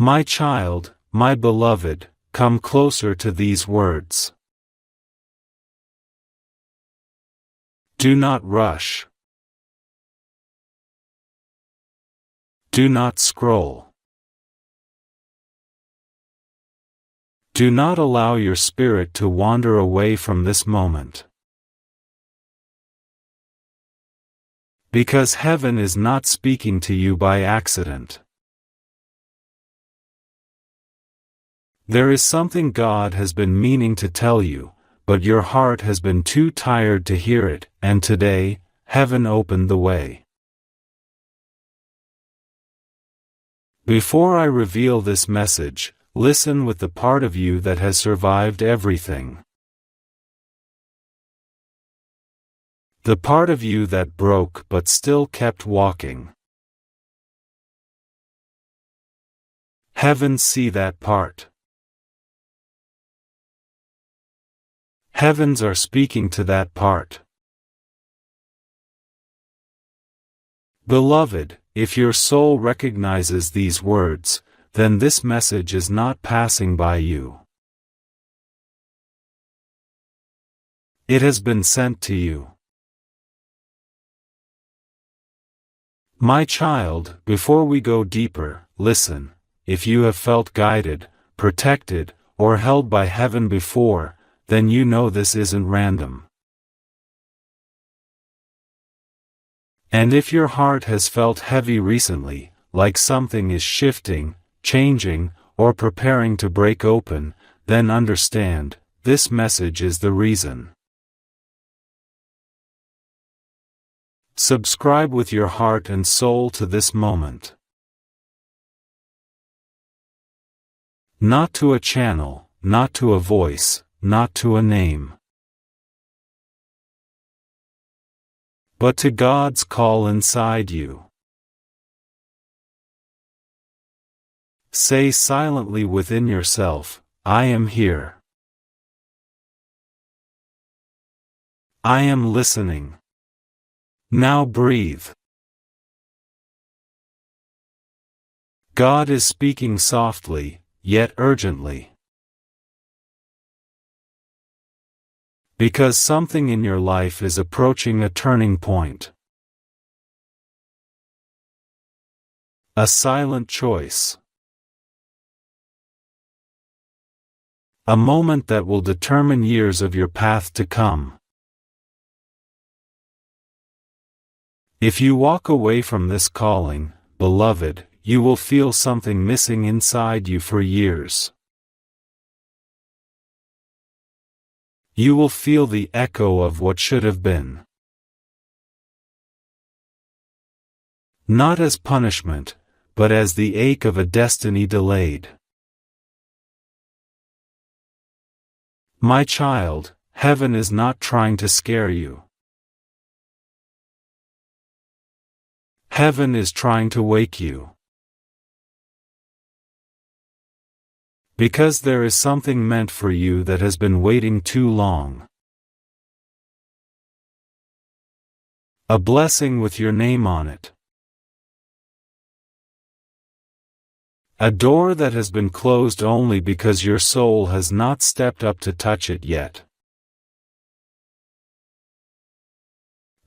My child, my beloved, come closer to these words. Do not rush. Do not scroll. Do not allow your spirit to wander away from this moment. Because heaven is not speaking to you by accident. There is something God has been meaning to tell you, but your heart has been too tired to hear it, and today, heaven opened the way. Before I reveal this message, listen with the part of you that has survived everything. The part of you that broke but still kept walking. Heavens see that part. Heavens are speaking to that part. Beloved, if your soul recognizes these words, then this message is not passing by you. It has been sent to you. My child, before we go deeper, listen. If you have felt guided, protected, or held by heaven before, then you know this isn't random. And if your heart has felt heavy recently, like something is shifting, changing, or preparing to break open, then understand, this message is the reason. Subscribe with your heart and soul to this moment. Not to a channel, not to a voice, not to a name. But to God's call inside you. Say silently within yourself, I am here. I am listening. Now breathe. God is speaking softly, yet urgently. Because something in your life is approaching a turning point. A silent choice. A moment that will determine years of your path to come. If you walk away from this calling, beloved, you will feel something missing inside you for years. You will feel the echo of what should have been. Not as punishment, but as the ache of a destiny delayed. My child, heaven is not trying to scare you. Heaven is trying to wake you. Because there is something meant for you that has been waiting too long. A blessing with your name on it. A door that has been closed only because your soul has not stepped up to touch it yet.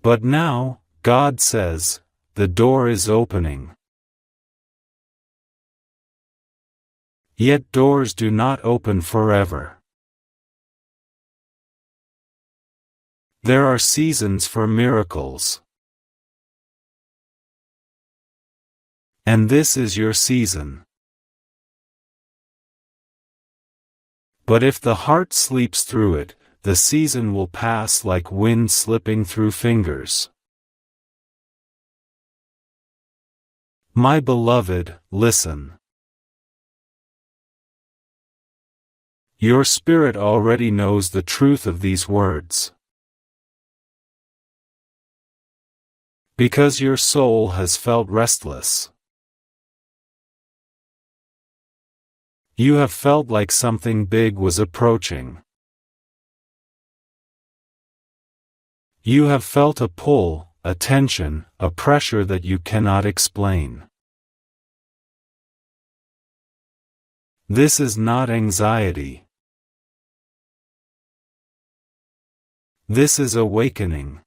But now, God says, the door is opening. Yet doors do not open forever. There are seasons for miracles. And this is your season. But if the heart sleeps through it, the season will pass like wind slipping through fingers. My beloved, listen. Your spirit already knows the truth of these words. Because your soul has felt restless. You have felt like something big was approaching. You have felt a pull, a tension, a pressure that you cannot explain. This is not anxiety. This is awakening.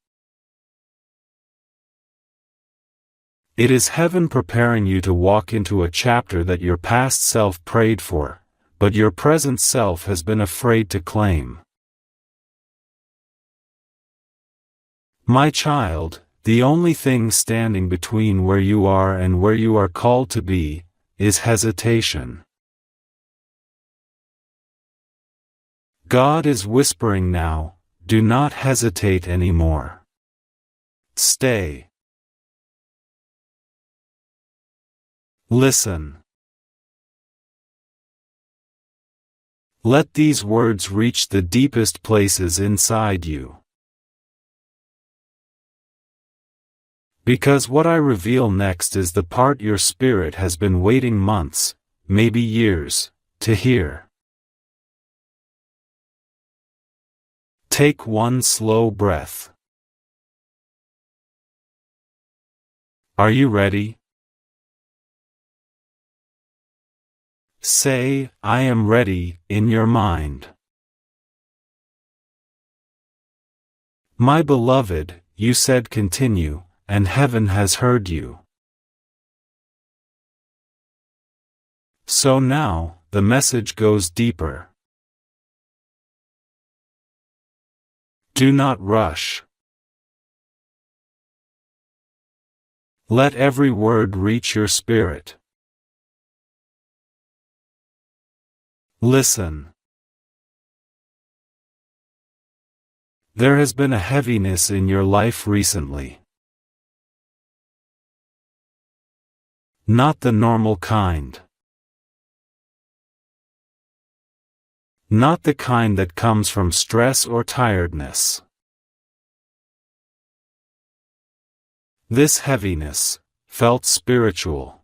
It is heaven preparing you to walk into a chapter that your past self prayed for, but your present self has been afraid to claim. My child, the only thing standing between where you are and where you are called to be, is hesitation. God is whispering now, do not hesitate anymore. Stay. Listen. Let these words reach the deepest places inside you. Because what I reveal next is the part your spirit has been waiting months, maybe years, to hear. Take one slow breath. Are you ready? Say, I am ready, in your mind. My beloved, you said continue, and heaven has heard you. So now, the message goes deeper. Do not rush. Let every word reach your spirit. Listen. There has been a heaviness in your life recently. Not the normal kind. Not the kind that comes from stress or tiredness. This heaviness felt spiritual.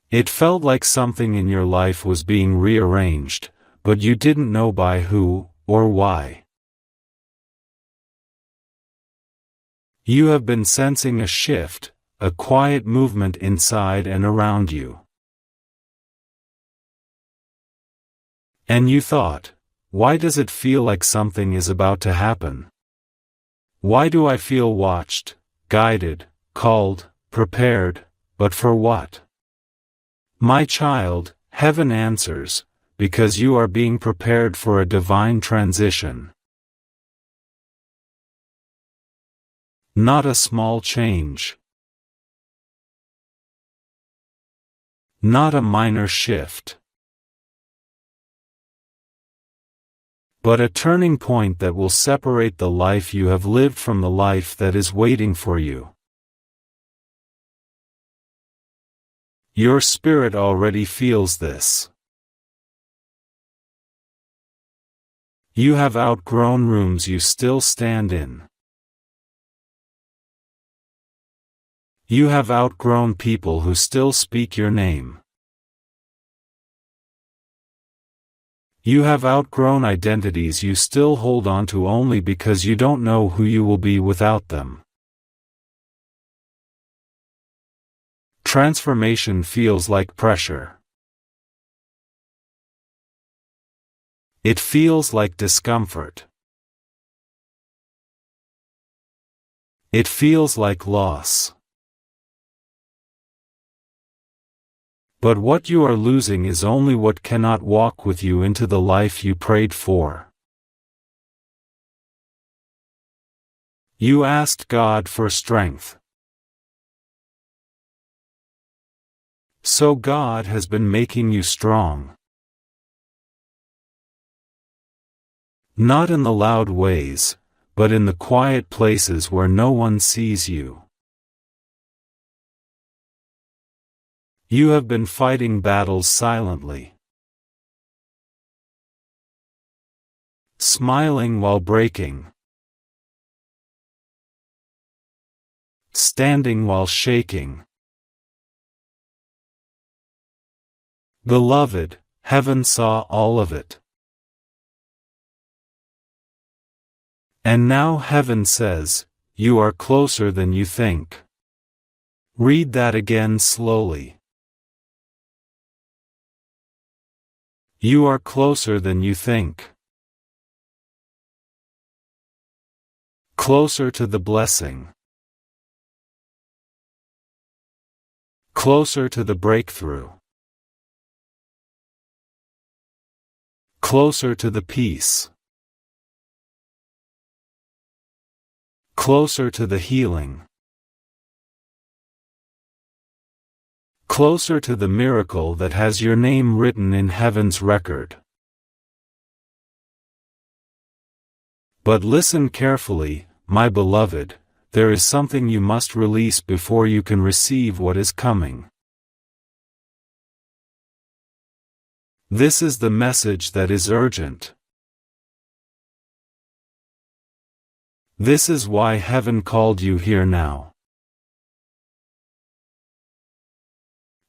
It felt like something in your life was being rearranged, but you didn't know by who or why. You have been sensing a shift, a quiet movement inside and around you. And you thought, why does it feel like something is about to happen? Why do I feel watched, guided, called, prepared, but for what? My child, heaven answers, because you are being prepared for a divine transition. Not a small change. Not a minor shift. But a turning point that will separate the life you have lived from the life that is waiting for you. Your spirit already feels this. You have outgrown rooms you still stand in. You have outgrown people who still speak your name. You have outgrown identities you still hold on to only because you don't know who you will be without them. Transformation feels like pressure. It feels like discomfort. It feels like loss. But what you are losing is only what cannot walk with you into the life you prayed for. You asked God for strength. So God has been making you strong. Not in the loud ways, but in the quiet places where no one sees you. You have been fighting battles silently. Smiling while breaking. Standing while shaking. Beloved, heaven saw all of it. And now heaven says, you are closer than you think. Read that again slowly. You are closer than you think. Closer to the blessing. Closer to the breakthrough. Closer to the peace. Closer to the healing. Closer to the miracle that has your name written in heaven's record. But listen carefully, my beloved, there is something you must release before you can receive what is coming. This is the message that is urgent. This is why heaven called you here now.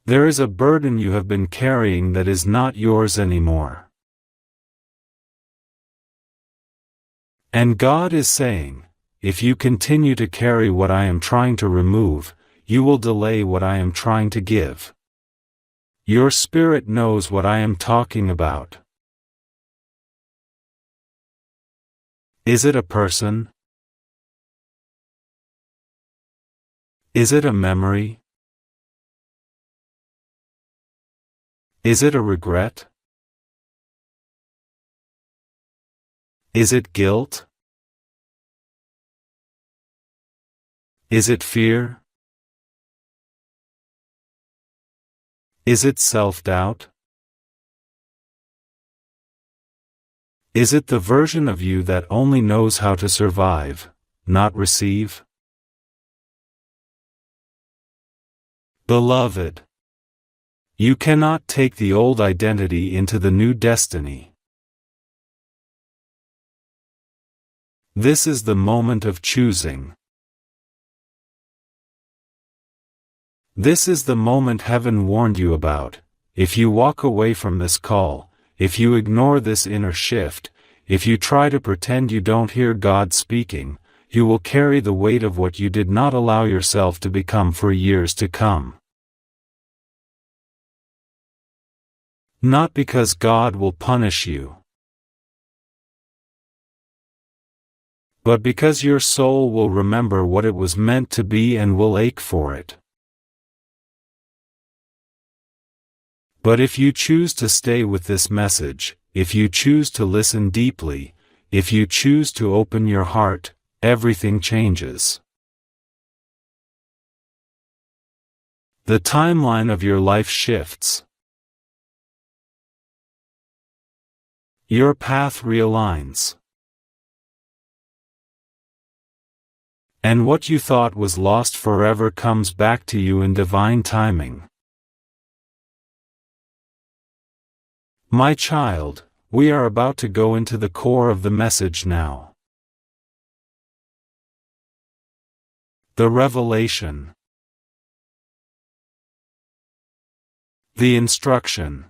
There is a burden you have been carrying that is not yours anymore. And God is saying, if you continue to carry what I am trying to remove, you will delay what I am trying to give. Your spirit knows what I am talking about. Is it a person? Is it a memory? Is it a regret? Is it guilt? Is it fear? Is it self-doubt? Is it the version of you that only knows how to survive, not receive? Beloved, you cannot take the old identity into the new destiny. This is the moment of choosing. This is the moment heaven warned you about. If you walk away from this call, if you ignore this inner shift, if you try to pretend you don't hear God speaking, you will carry the weight of what you did not allow yourself to become for years to come. Not because God will punish you, but because your soul will remember what it was meant to be and will ache for it. But if you choose to stay with this message, if you choose to listen deeply, if you choose to open your heart, everything changes. The timeline of your life shifts. Your path realigns. And what you thought was lost forever comes back to you in divine timing. My child, we are about to go into the core of the message now. The revelation. The instruction.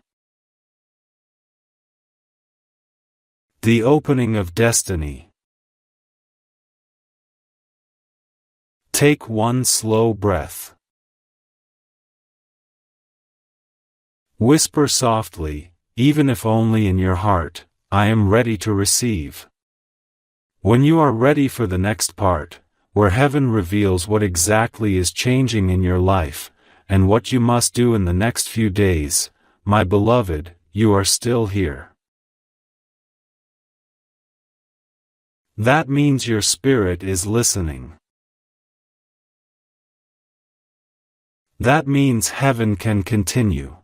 The opening of destiny. Take one slow breath. Whisper softly, even if only in your heart, I am ready to receive. When you are ready for the next part, where heaven reveals what exactly is changing in your life, and what you must do in the next few days, my beloved, you are still here. That means your spirit is listening. That means heaven can continue.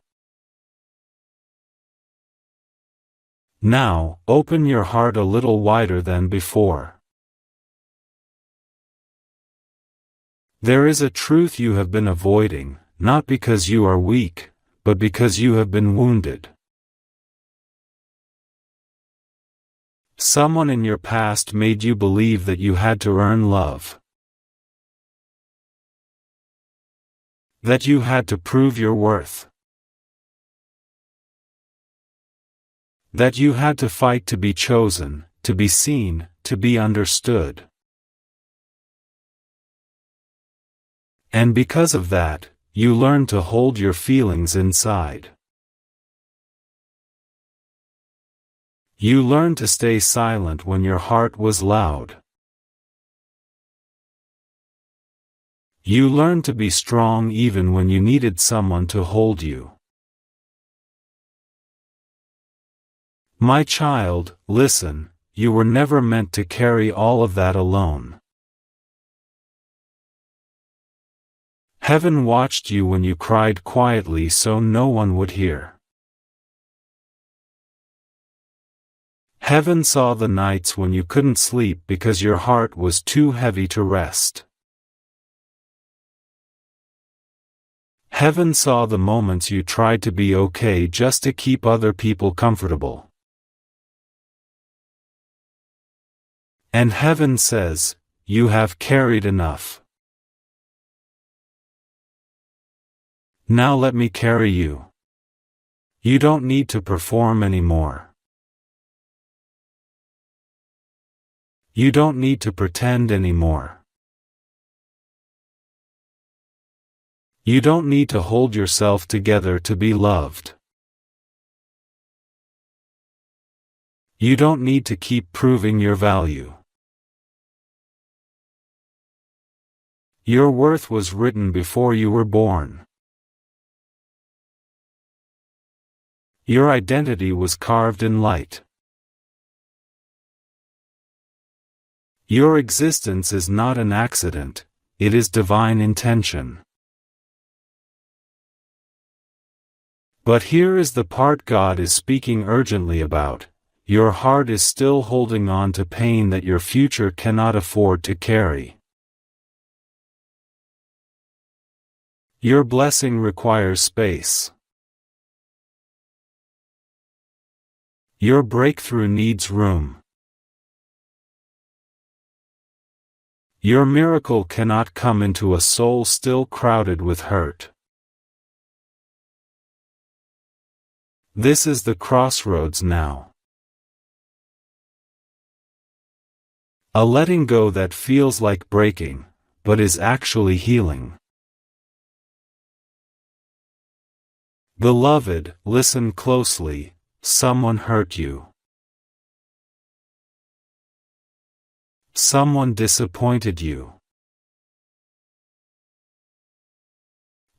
Now, open your heart a little wider than before. There is a truth you have been avoiding, not because you are weak, but because you have been wounded. Someone in your past made you believe that you had to earn love. That you had to prove your worth. That you had to fight to be chosen, to be seen, to be understood. And because of that, you learned to hold your feelings inside. You learned to stay silent when your heart was loud. You learned to be strong even when you needed someone to hold you. My child, listen, you were never meant to carry all of that alone. Heaven watched you when you cried quietly so no one would hear. Heaven saw the nights when you couldn't sleep because your heart was too heavy to rest. Heaven saw the moments you tried to be okay just to keep other people comfortable. And heaven says, you have carried enough. Now let me carry you. You don't need to perform anymore. You don't need to pretend anymore. You don't need to hold yourself together to be loved. You don't need to keep proving your value. Your worth was written before you were born. Your identity was carved in light. Your existence is not an accident, it is divine intention. But here is the part God is speaking urgently about. Your heart is still holding on to pain that your future cannot afford to carry. Your blessing requires space. Your breakthrough needs room. Your miracle cannot come into a soul still crowded with hurt. This is the crossroads now. A letting go that feels like breaking, but is actually healing. Beloved, listen closely, someone hurt you. Someone disappointed you.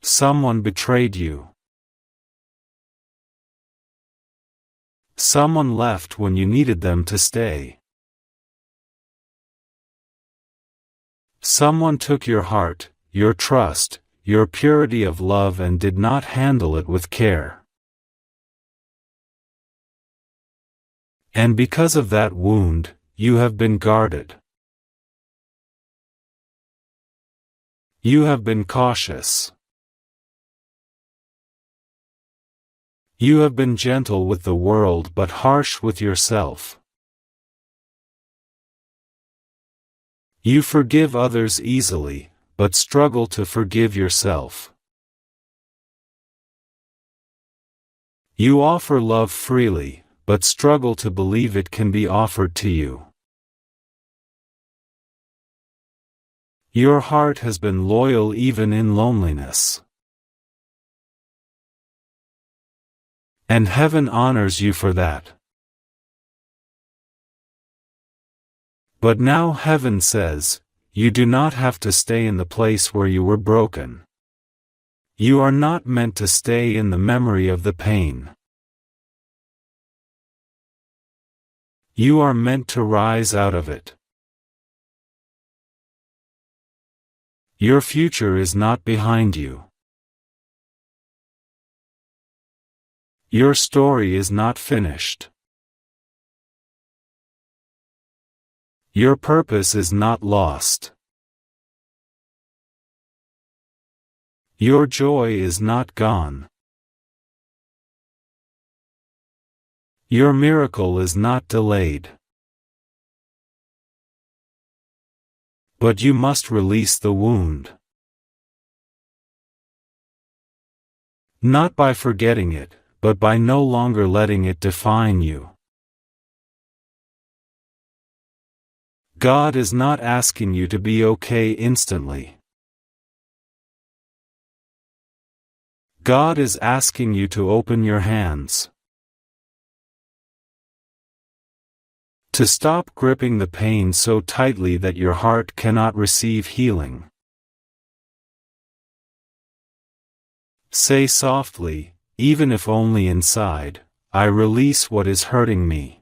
Someone betrayed you. Someone left when you needed them to stay. Someone took your heart, your trust, your purity of love and did not handle it with care. And because of that wound, you have been guarded. You have been cautious. You have been gentle with the world but harsh with yourself. You forgive others easily, but struggle to forgive yourself. You offer love freely, but struggle to believe it can be offered to you. Your heart has been loyal even in loneliness. And heaven honors you for that. But now heaven says, you do not have to stay in the place where you were broken. You are not meant to stay in the memory of the pain. You are meant to rise out of it. Your future is not behind you. Your story is not finished. Your purpose is not lost. Your joy is not gone. Your miracle is not delayed. But you must release the wound. Not by forgetting it, but by no longer letting it define you. God is not asking you to be okay instantly. God is asking you to open your hands. To stop gripping the pain so tightly that your heart cannot receive healing. Say softly, even if only inside, I release what is hurting me.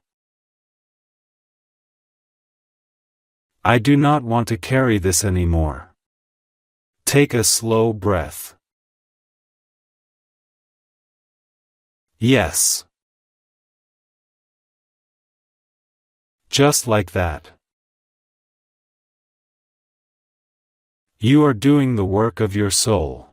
I do not want to carry this anymore. Take a slow breath. Yes. Just like that. You are doing the work of your soul.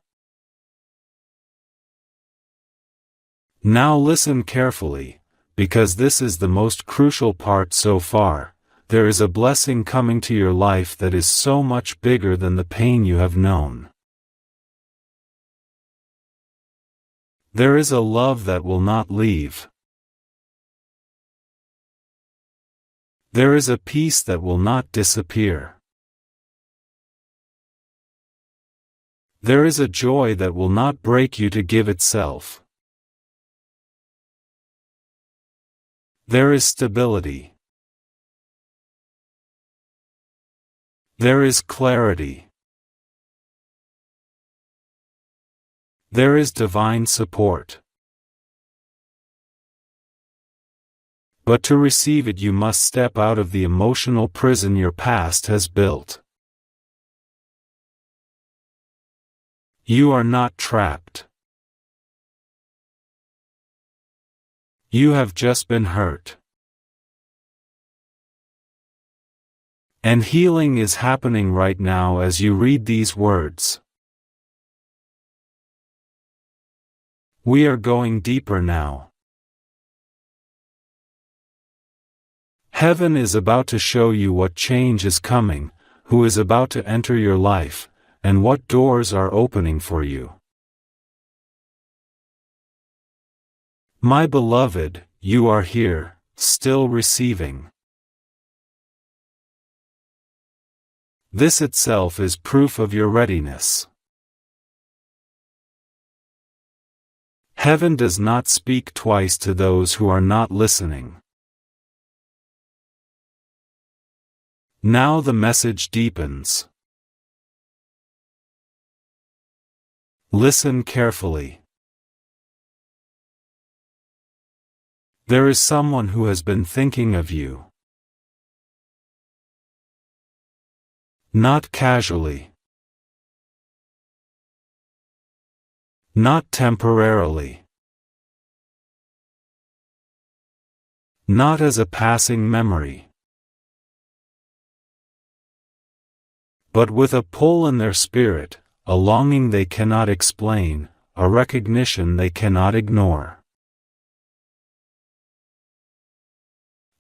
Now listen carefully, because this is the most crucial part so far. There is a blessing coming to your life that is so much bigger than the pain you have known. There is a love that will not leave. There is a peace that will not disappear. There is a joy that will not break you to give itself. There is stability. There is clarity. There is divine support. But to receive it you must step out of the emotional prison your past has built. You are not trapped. You have just been hurt. And healing is happening right now as you read these words. We are going deeper now. Heaven is about to show you what change is coming, who is about to enter your life, and what doors are opening for you. My beloved, you are here, still receiving. This itself is proof of your readiness. Heaven does not speak twice to those who are not listening. Now the message deepens. Listen carefully. There is someone who has been thinking of you. Not casually. Not temporarily. Not as a passing memory. But with a pull in their spirit, a longing they cannot explain, a recognition they cannot ignore.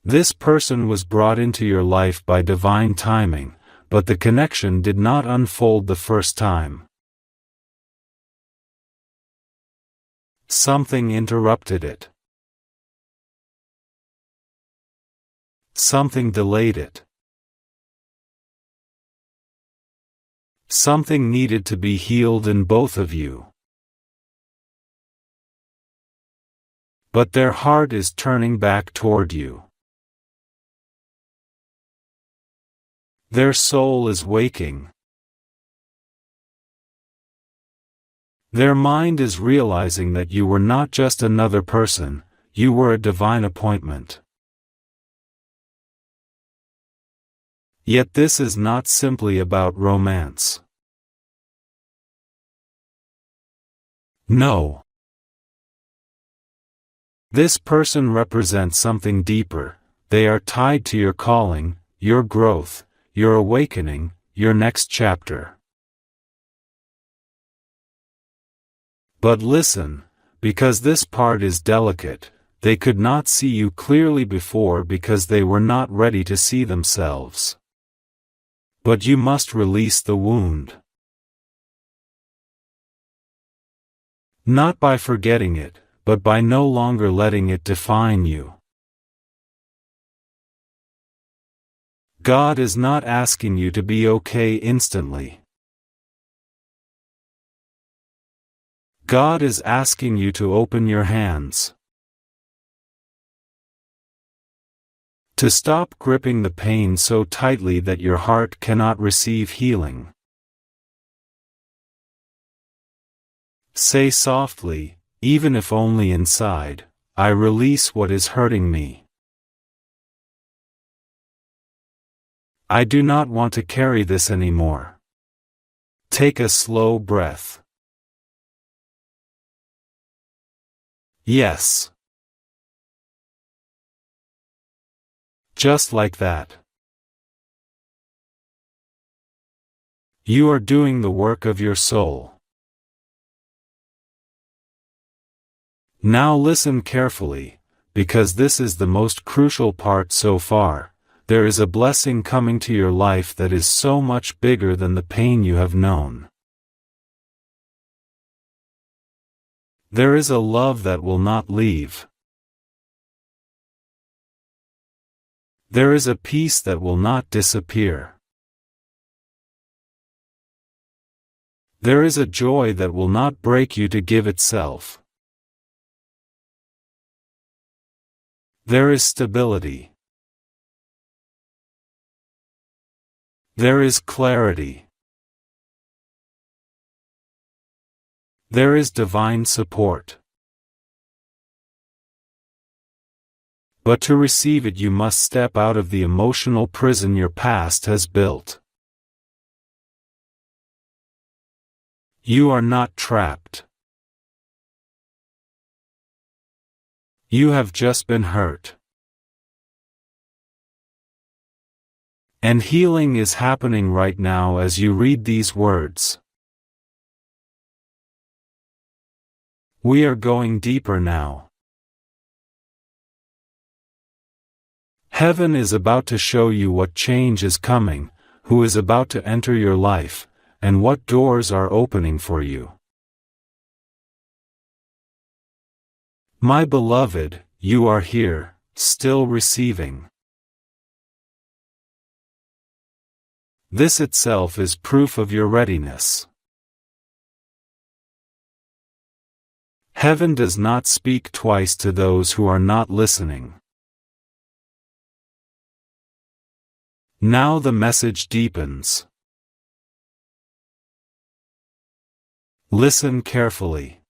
This person was brought into your life by divine timing, but the connection did not unfold the first time. Something interrupted it. Something delayed it. Something needed to be healed in both of you. But their heart is turning back toward you. Their soul is waking. Their mind is realizing that you were not just another person, you were a divine appointment. Yet this is not simply about romance. No. This person represents something deeper. They are tied to your calling, your growth, your awakening, your next chapter. But listen, because this part is delicate, they could not see you clearly before because they were not ready to see themselves. But you must release the wound. Not by forgetting it, but by no longer letting it define you. God is not asking you to be okay instantly. God is asking you to open your hands. To stop gripping the pain so tightly that your heart cannot receive healing. Say softly, even if only inside, I release what is hurting me. I do not want to carry this anymore. Take a slow breath. Yes. Just like that. You are doing the work of your soul. Now listen carefully, because this is the most crucial part so far. There is a blessing coming to your life that is so much bigger than the pain you have known. There is a love that will not leave. There is a peace that will not disappear. There is a joy that will not break you to give itself. There is stability. There is clarity. There is divine support. But to receive it you must step out of the emotional prison your past has built. You are not trapped. You have just been hurt. And healing is happening right now as you read these words. We are going deeper now. Heaven is about to show you what change is coming, who is about to enter your life, and what doors are opening for you. My beloved, you are here, still receiving. This itself is proof of your readiness. Heaven does not speak twice to those who are not listening. Now the message deepens. Listen carefully.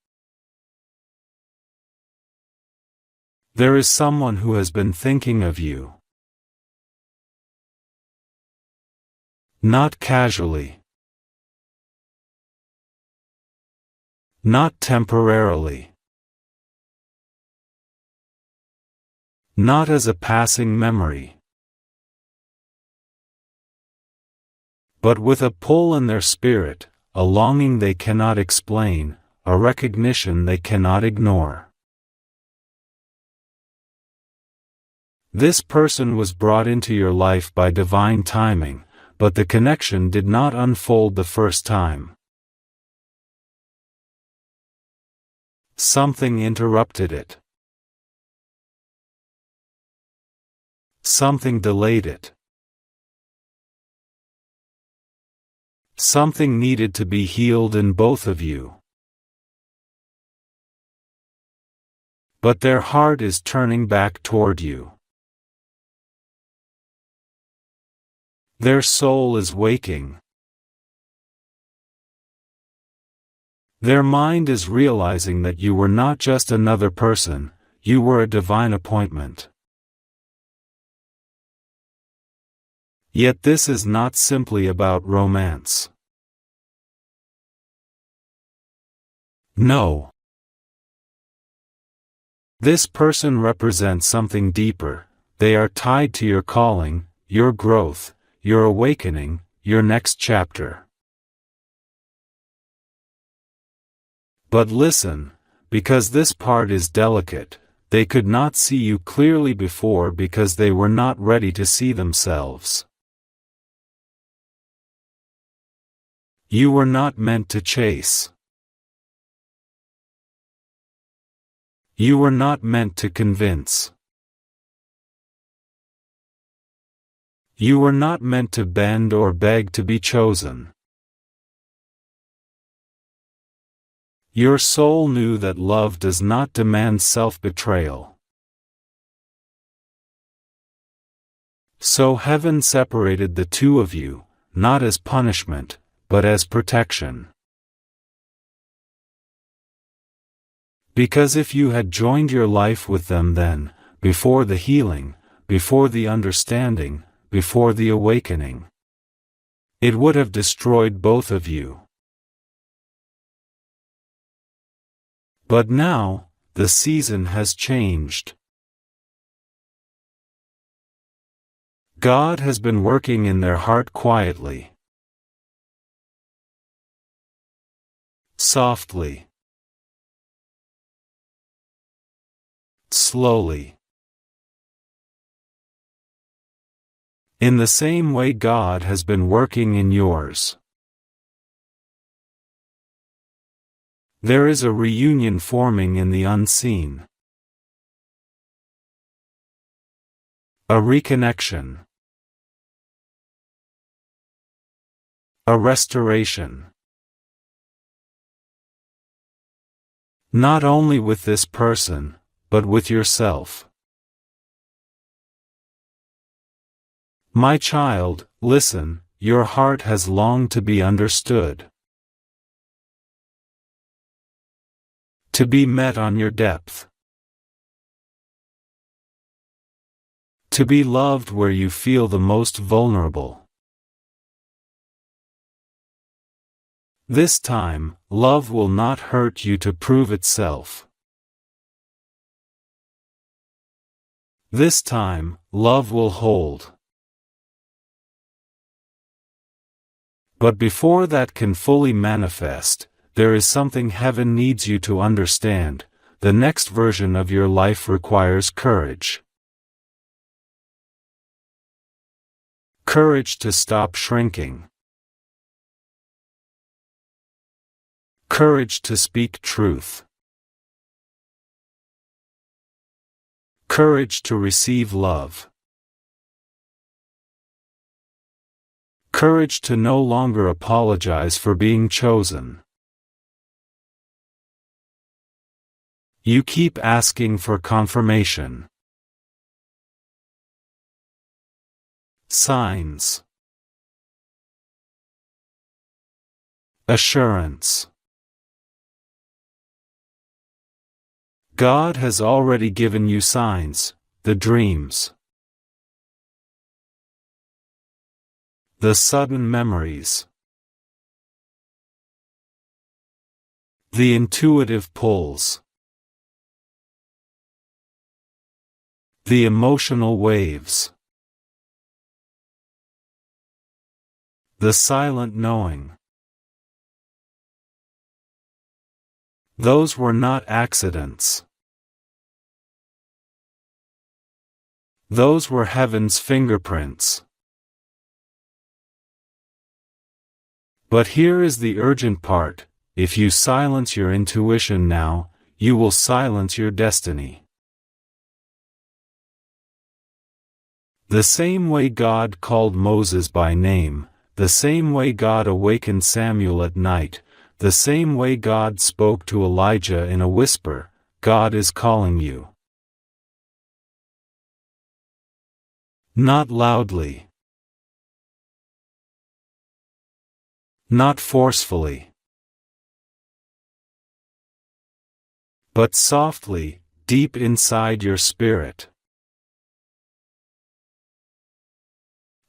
There is someone who has been thinking of you. Not casually. Not temporarily. Not as a passing memory. But with a pull in their spirit, a longing they cannot explain, a recognition they cannot ignore. This person was brought into your life by divine timing, but the connection did not unfold the first time. Something interrupted it. Something delayed it. Something needed to be healed in both of you. But their heart is turning back toward you. Their soul is waking. Their mind is realizing that you were not just another person, you were a divine appointment. Yet this is not simply about romance. No. This person represents something deeper. They are tied to your calling, your growth, your awakening, your next chapter. But listen, because this part is delicate, they could not see you clearly before because they were not ready to see themselves. You were not meant to chase. You were not meant to convince. You were not meant to bend or beg to be chosen. Your soul knew that love does not demand self-betrayal. So heaven separated the two of you, not as punishment, but as protection. Because if you had joined your life with them then, before the healing, before the understanding, before the awakening, it would have destroyed both of you. But now, the season has changed. God has been working in their heart quietly, softly, slowly. In the same way God has been working in yours. There is a reunion forming in the unseen. A reconnection. A restoration. Not only with this person, but with yourself. My child, listen, your heart has longed to be understood. To be met on your depth. To be loved where you feel the most vulnerable. This time, love will not hurt you to prove itself. This time, love will hold. But before that can fully manifest, there is something heaven needs you to understand. The next version of your life requires courage. Courage to stop shrinking. Courage to speak truth. Courage to receive love. Courage to no longer apologize for being chosen. You keep asking for confirmation. Signs. Assurance. God has already given you signs, the dreams. The sudden memories. The intuitive pulls. The emotional waves. The silent knowing. Those were not accidents. Those were heaven's fingerprints. But here is the urgent part: if you silence your intuition now, you will silence your destiny. The same way God called Moses by name, the same way God awakened Samuel at night, the same way God spoke to Elijah in a whisper, God is calling you. Not loudly. Not forcefully. But softly, deep inside your spirit.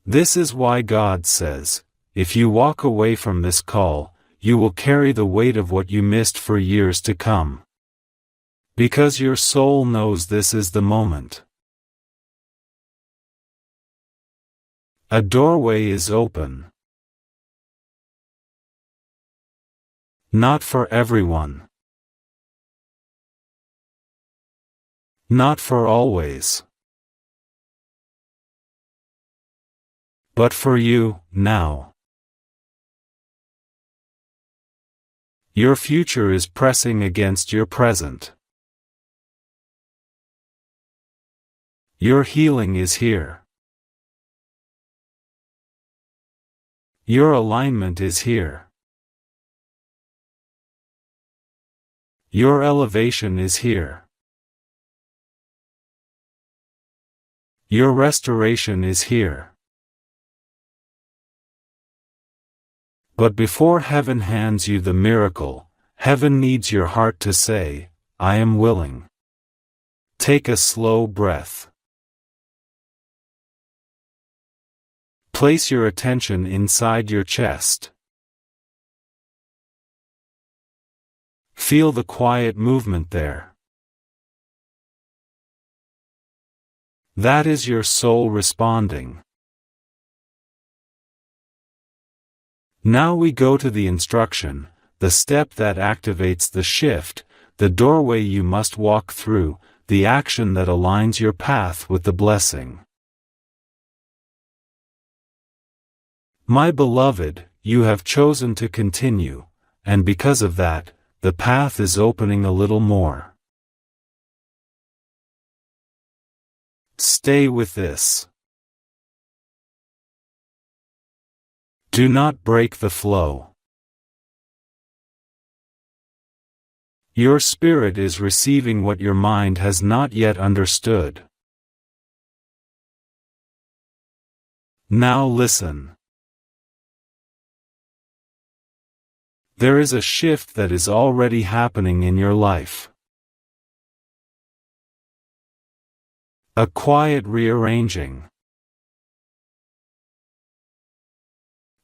This is why God says, if you walk away from this call, you will carry the weight of what you missed for years to come. Because your soul knows this is the moment. A doorway is open. Not for everyone. Not for always. But for you, now. Your future is pressing against your present. Your healing is here. Your alignment is here. Your elevation is here. Your restoration is here. But before heaven hands you the miracle, heaven needs your heart to say, I am willing. Take a slow breath. Place your attention inside your chest. Feel the quiet movement there. That is your soul responding. Now we go to the instruction, the step that activates the shift, the doorway you must walk through, the action that aligns your path with the blessing. My beloved, you have chosen to continue, and because of that, the path is opening a little more. Stay with this. Do not break the flow. Your spirit is receiving what your mind has not yet understood. Now listen. There is a shift that is already happening in your life. A quiet rearranging.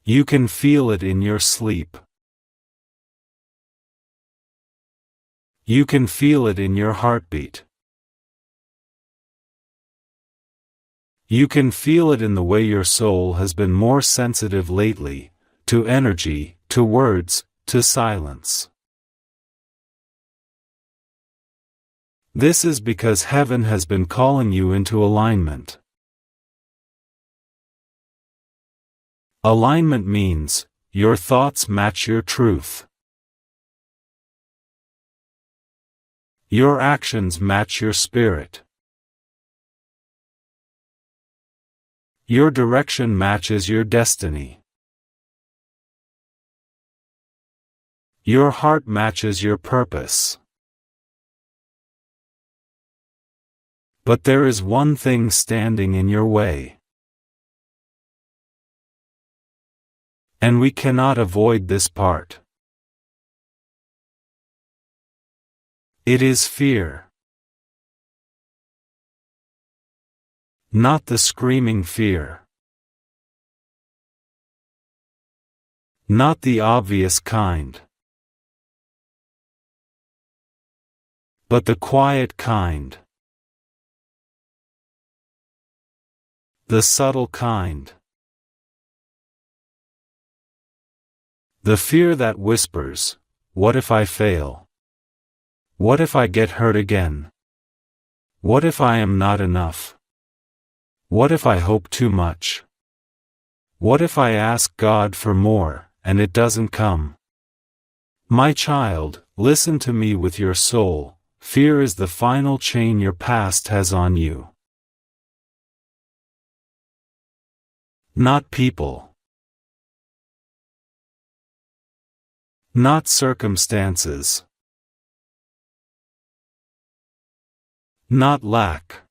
You can feel it in your sleep. You can feel it in your heartbeat. You can feel it in the way your soul has been more sensitive lately, to energy, to words, to silence. This is because heaven has been calling you into alignment. Alignment means, your thoughts match your truth. Your actions match your spirit. Your direction matches your destiny. Your heart matches your purpose. But there is one thing standing in your way. And we cannot avoid this part. It is fear. Not the screaming fear. Not the obvious kind. But the quiet kind. The subtle kind. The fear that whispers, what if I fail? What if I get hurt again? What if I am not enough? What if I hope too much? What if I ask God for more, and it doesn't come? My child, listen to me with your soul. Fear is the final chain your past has on you. Not people. Not circumstances. Not lack.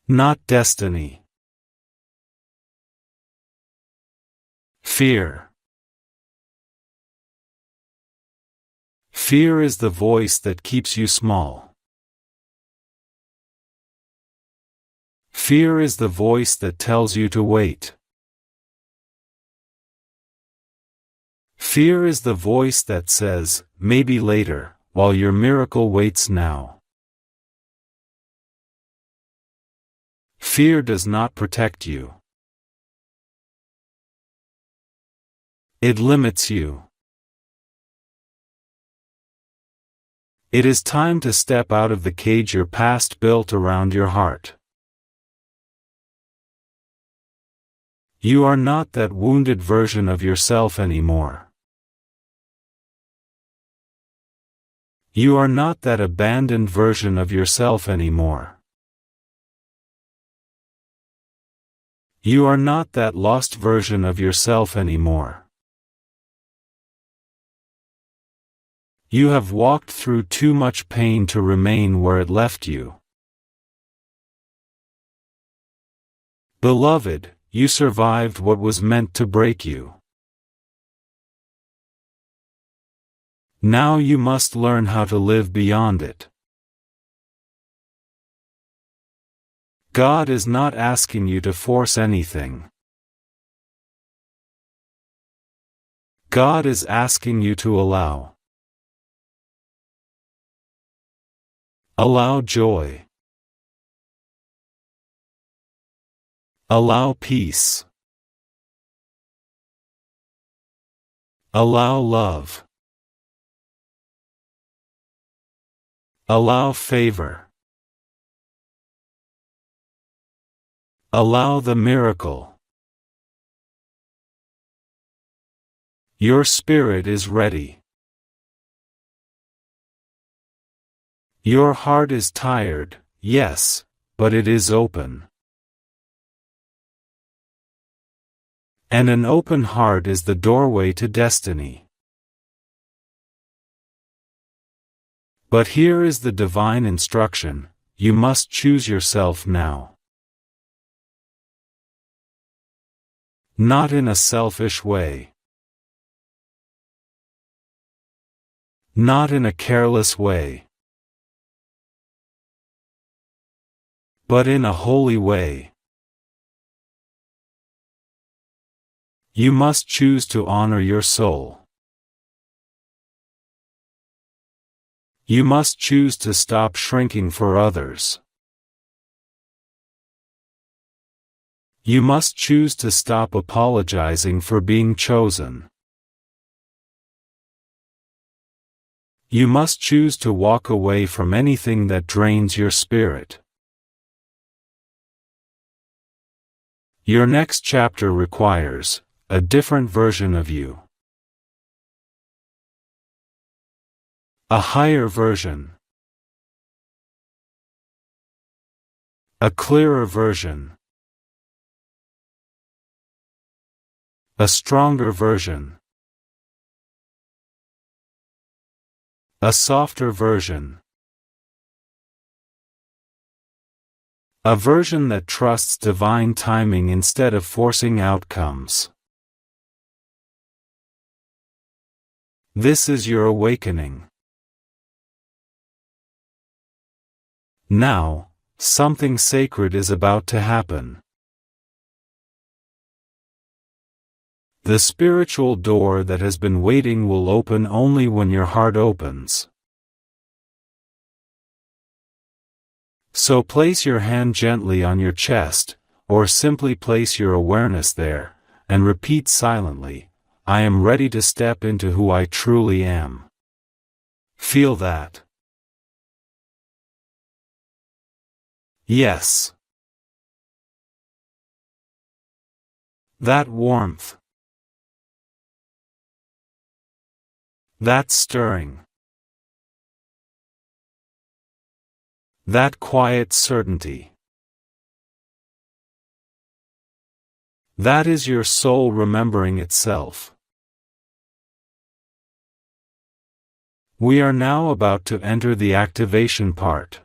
Not destiny. Fear. Fear is the voice that keeps you small. Fear is the voice that tells you to wait. Fear is the voice that says, maybe later, while your miracle waits now. Fear does not protect you. It limits you. It is time to step out of the cage your past built around your heart. You are not that wounded version of yourself anymore. You are not that abandoned version of yourself anymore. You are not that lost version of yourself anymore. You have walked through too much pain to remain where it left you. Beloved, you survived what was meant to break you. Now you must learn how to live beyond it. God is not asking you to force anything. God is asking you to allow. Allow joy. Allow peace. Allow love. Allow favor. Allow the miracle. Your spirit is ready. Your heart is tired, yes, but it is open. And an open heart is the doorway to destiny. But here is the divine instruction: you must choose yourself now. Not in a selfish way. Not in a careless way. But in a holy way. You must choose to honor your soul. You must choose to stop shrinking for others. You must choose to stop apologizing for being chosen. You must choose to walk away from anything that drains your spirit. Your next chapter requires a different version of you. A higher version. A clearer version. A stronger version. A softer version. A version that trusts divine timing instead of forcing outcomes. This is your awakening. Now, something sacred is about to happen. The spiritual door that has been waiting will open only when your heart opens. So place your hand gently on your chest, or simply place your awareness there, and repeat silently, I am ready to step into who I truly am. Feel that. Yes. That warmth. That stirring. That quiet certainty. That is your soul remembering itself. We are now about to enter the activation part.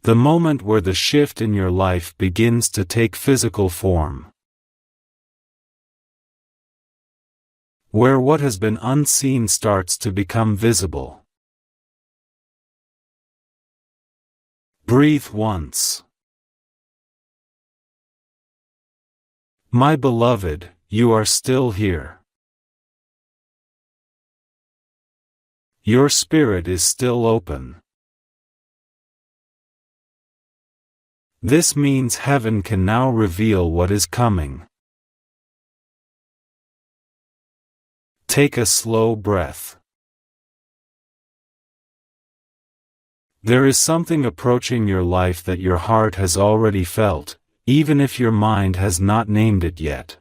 The moment where the shift in your life begins to take physical form. Where what has been unseen starts to become visible. Breathe once. My beloved, you are still here. Your spirit is still open. This means heaven can now reveal what is coming. Take a slow breath. There is something approaching your life that your heart has already felt, even if your mind has not named it yet.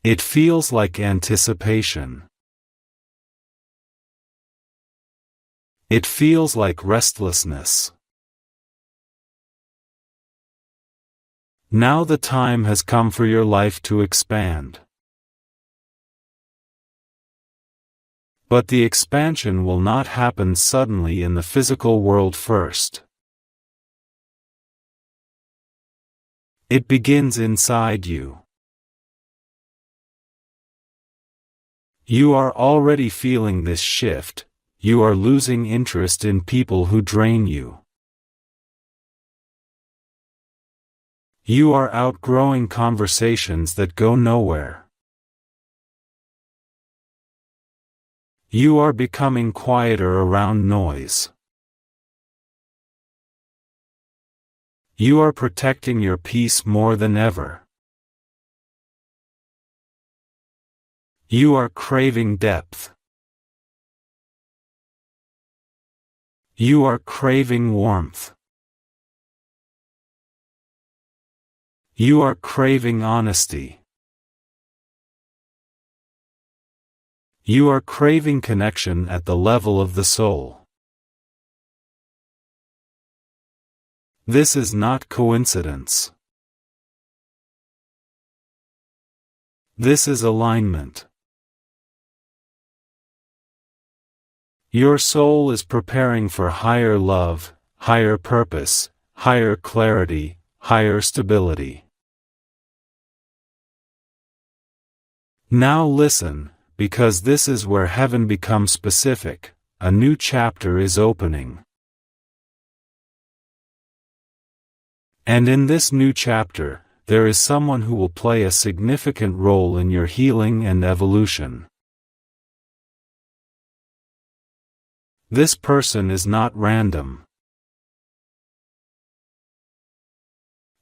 It feels like anticipation. It feels like restlessness. Now the time has come for your life to expand. But the expansion will not happen suddenly in the physical world first. It begins inside you. You are already feeling this shift. You are losing interest in people who drain you. You are outgrowing conversations that go nowhere. You are becoming quieter around noise. You are protecting your peace more than ever. You are craving depth. You are craving warmth. You are craving honesty. You are craving connection at the level of the soul. This is not coincidence. This is alignment. Your soul is preparing for higher love, higher purpose, higher clarity, higher stability. Now listen, because this is where heaven becomes specific. A new chapter is opening. And in this new chapter, there is someone who will play a significant role in your healing and evolution. This person is not random.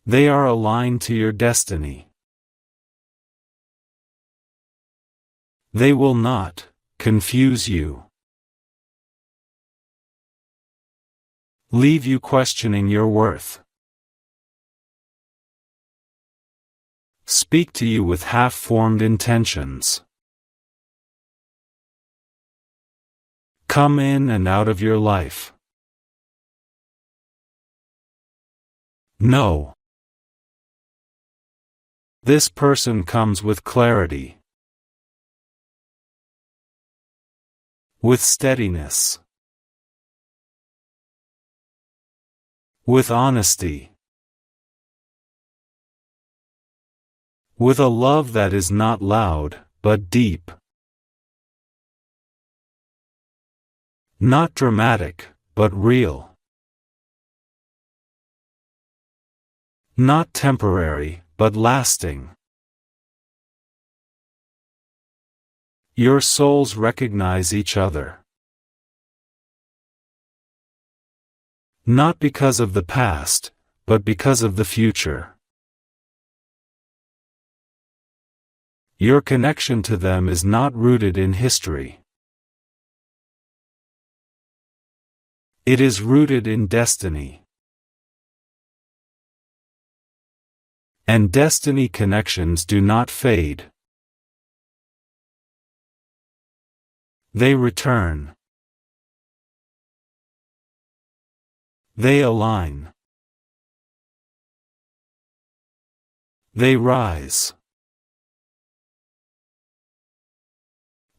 They are aligned to your destiny. They will not confuse you, leave you questioning your worth, speak to you with half-formed intentions, come in and out of your life. No. This person comes with clarity, with steadiness, with honesty, with a love that is not loud, but deep. Not dramatic, but real. Not temporary, but lasting. Your souls recognize each other. Not because of the past, but because of the future. Your connection to them is not rooted in history. It is rooted in destiny. And destiny connections do not fade. They return. They align. They rise.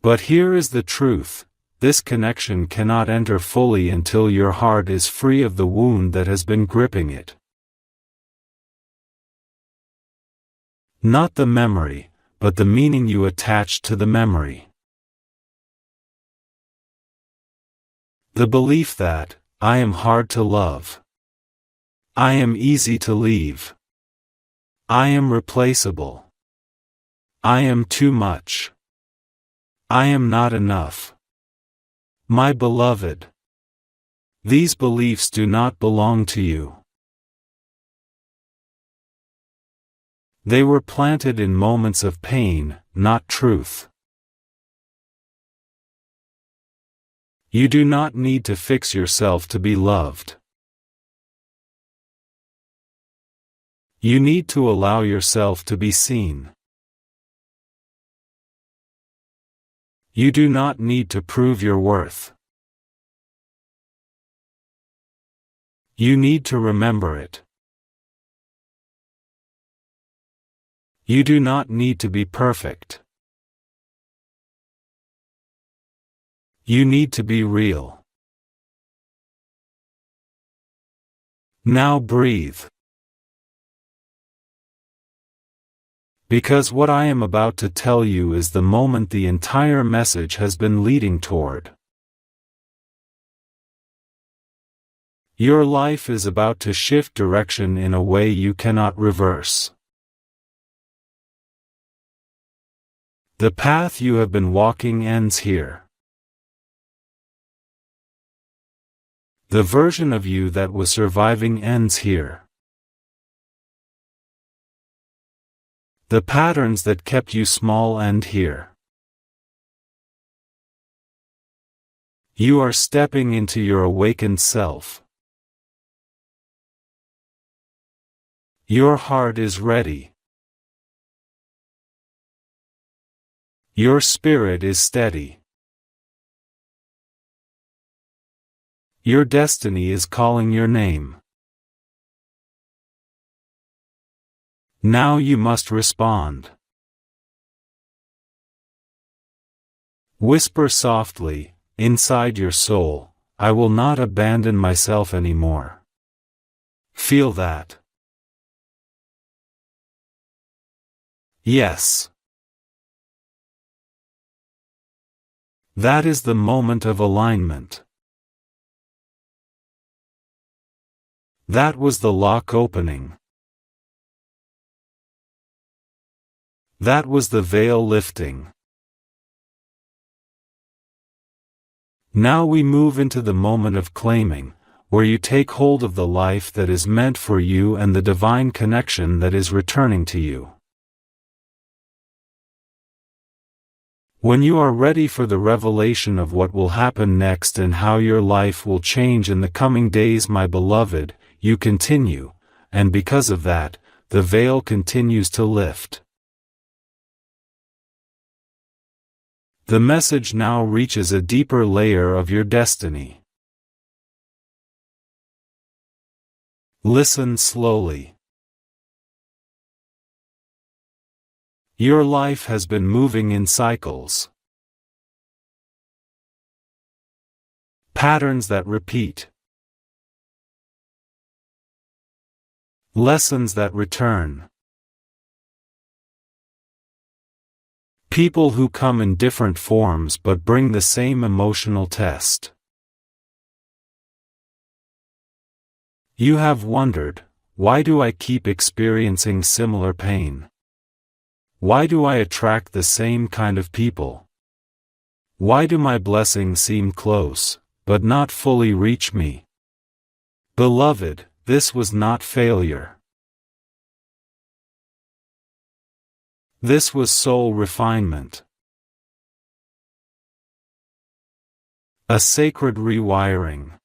But here is the truth. This connection cannot enter fully until your heart is free of the wound that has been gripping it. Not the memory, but the meaning you attach to the memory. The belief that, I am hard to love. I am easy to leave. I am replaceable. I am too much. I am not enough. My beloved. These beliefs do not belong to you. They were planted in moments of pain, not truth. You do not need to fix yourself to be loved. You need to allow yourself to be seen. You do not need to prove your worth. You need to remember it. You do not need to be perfect. You need to be real. Now breathe. Because what I am about to tell you is the moment the entire message has been leading toward. Your life is about to shift direction in a way you cannot reverse. The path you have been walking ends here. The version of you that was surviving ends here. The patterns that kept you small end here. You are stepping into your awakened self. Your heart is ready. Your spirit is steady. Your destiny is calling your name. Now you must respond. Whisper softly, inside your soul, I will not abandon myself anymore. Feel that. Yes. That is the moment of alignment. That was the lock opening. That was the veil lifting. Now we move into the moment of claiming, where you take hold of the life that is meant for you and the divine connection that is returning to you. When you are ready for the revelation of what will happen next and how your life will change in the coming days, my beloved, you continue, and because of that, the veil continues to lift. The message now reaches a deeper layer of your destiny. Listen slowly. Your life has been moving in cycles. Patterns that repeat. Lessons that return. People who come in different forms but bring the same emotional test. You have wondered, why do I keep experiencing similar pain? Why do I attract the same kind of people? Why do my blessings seem close, but not fully reach me? Beloved, this was not failure. This was soul refinement. A sacred rewiring.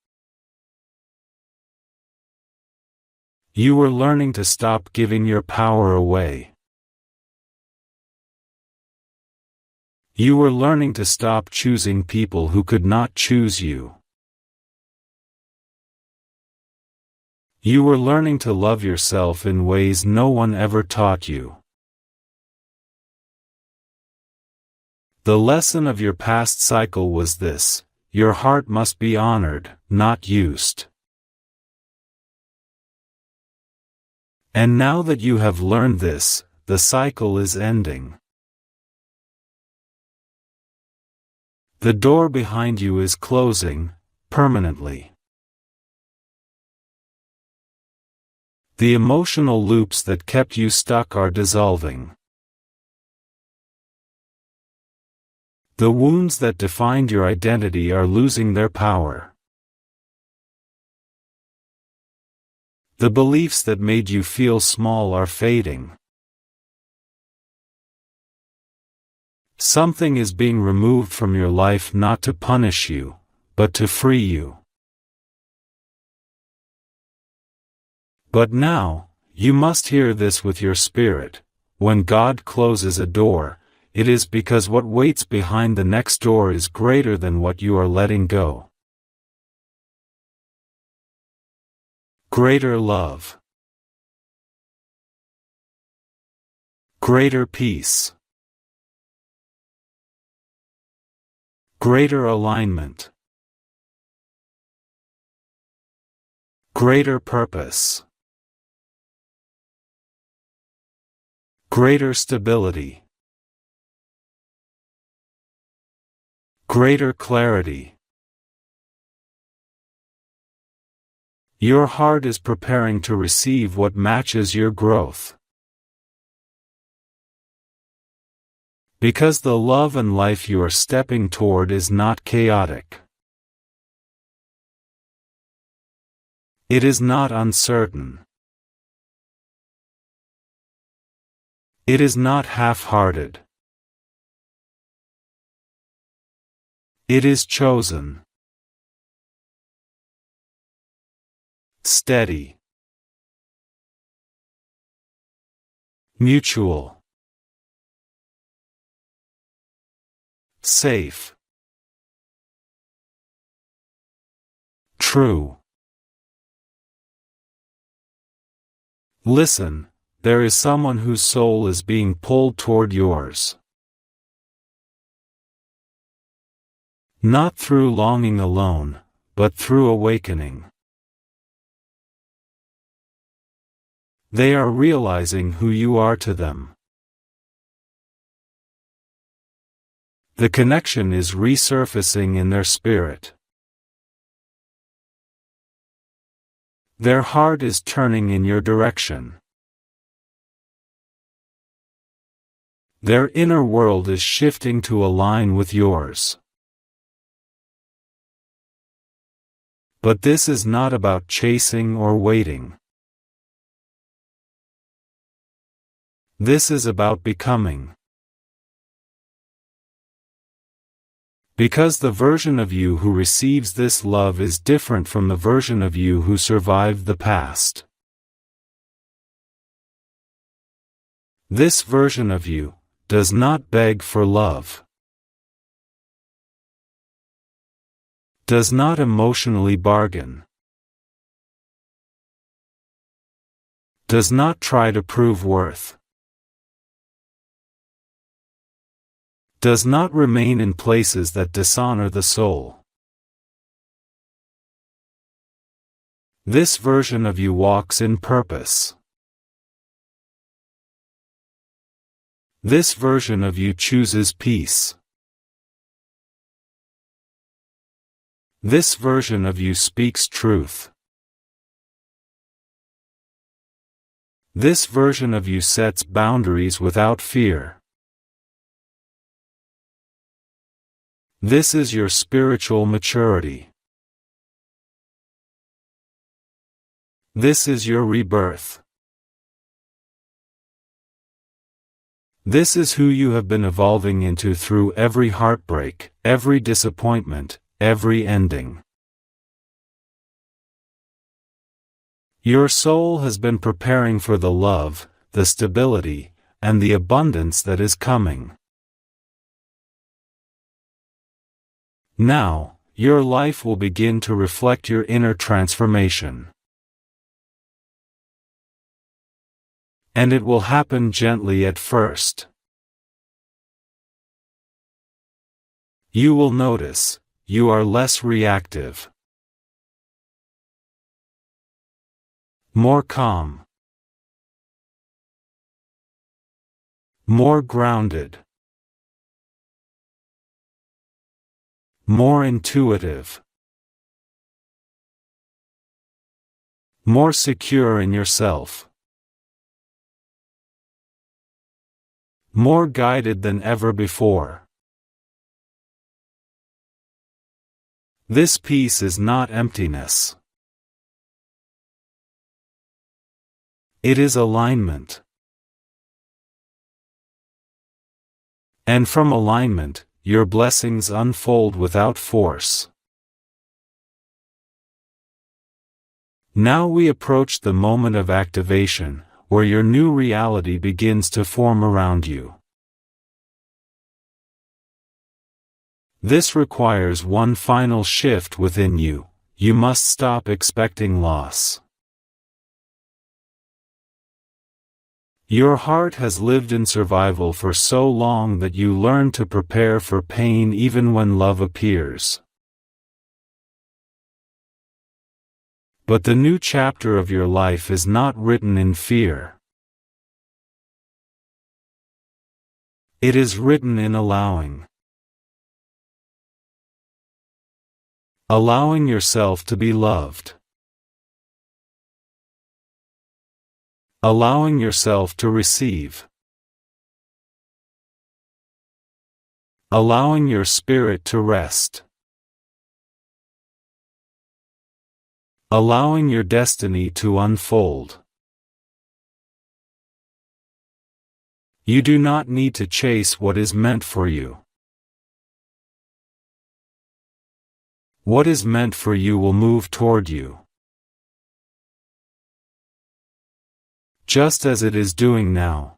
You were learning to stop giving your power away. You were learning to stop choosing people who could not choose you. You were learning to love yourself in ways no one ever taught you. The lesson of your past cycle was this: your heart must be honored, not used. And now that you have learned this, the cycle is ending. The door behind you is closing, permanently. The emotional loops that kept you stuck are dissolving. The wounds that defined your identity are losing their power. The beliefs that made you feel small are fading. Something is being removed from your life not to punish you, but to free you. But now, you must hear this with your spirit: when God closes a door, it is because what waits behind the next door is greater than what you are letting go. Greater love. Greater peace. Greater alignment. Greater purpose. Greater stability. Greater clarity. Your heart is preparing to receive what matches your growth. Because the love and life you are stepping toward is not chaotic. It is not uncertain. It is not half-hearted. It is chosen. Steady. Mutual. Safe. True. Listen, there is someone whose soul is being pulled toward yours. Not through longing alone, but through awakening. They are realizing who you are to them. The connection is resurfacing in their spirit. Their heart is turning in your direction. Their inner world is shifting to align with yours. But this is not about chasing or waiting. This is about becoming. Because the version of you who receives this love is different from the version of you who survived the past. This version of you does not beg for love, does not emotionally bargain, does not try to prove worth, does not remain in places that dishonor the soul. This version of you walks in purpose. This version of you chooses peace. This version of you speaks truth. This version of you sets boundaries without fear. This is your spiritual maturity. This is your rebirth. This is who you have been evolving into through every heartbreak, every disappointment, every ending. Your soul has been preparing for the love, the stability, and the abundance that is coming. Now, your life will begin to reflect your inner transformation. And it will happen gently at first. You will notice, you are less reactive. More calm. More grounded. More intuitive. More secure in yourself. More guided than ever before. This peace is not emptiness. It is alignment. And from alignment, your blessings unfold without force. Now we approach the moment of activation, where your new reality begins to form around you. This requires one final shift within you. You must stop expecting loss. Your heart has lived in survival for so long that you learn to prepare for pain even when love appears. But the new chapter of your life is not written in fear. It is written in allowing. Allowing yourself to be loved. Allowing yourself to receive. Allowing your spirit to rest. Allowing your destiny to unfold. You do not need to chase what is meant for you. What is meant for you will move toward you. Just as it is doing now.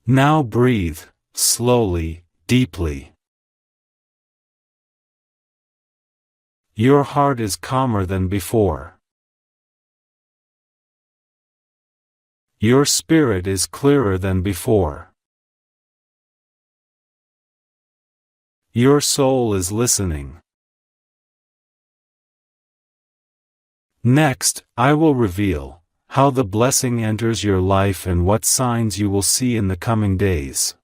Now breathe, slowly, deeply. Your heart is calmer than before. Your spirit is clearer than before. Your soul is listening. Next, I will reveal how the blessing enters your life and what signs you will see in the coming days.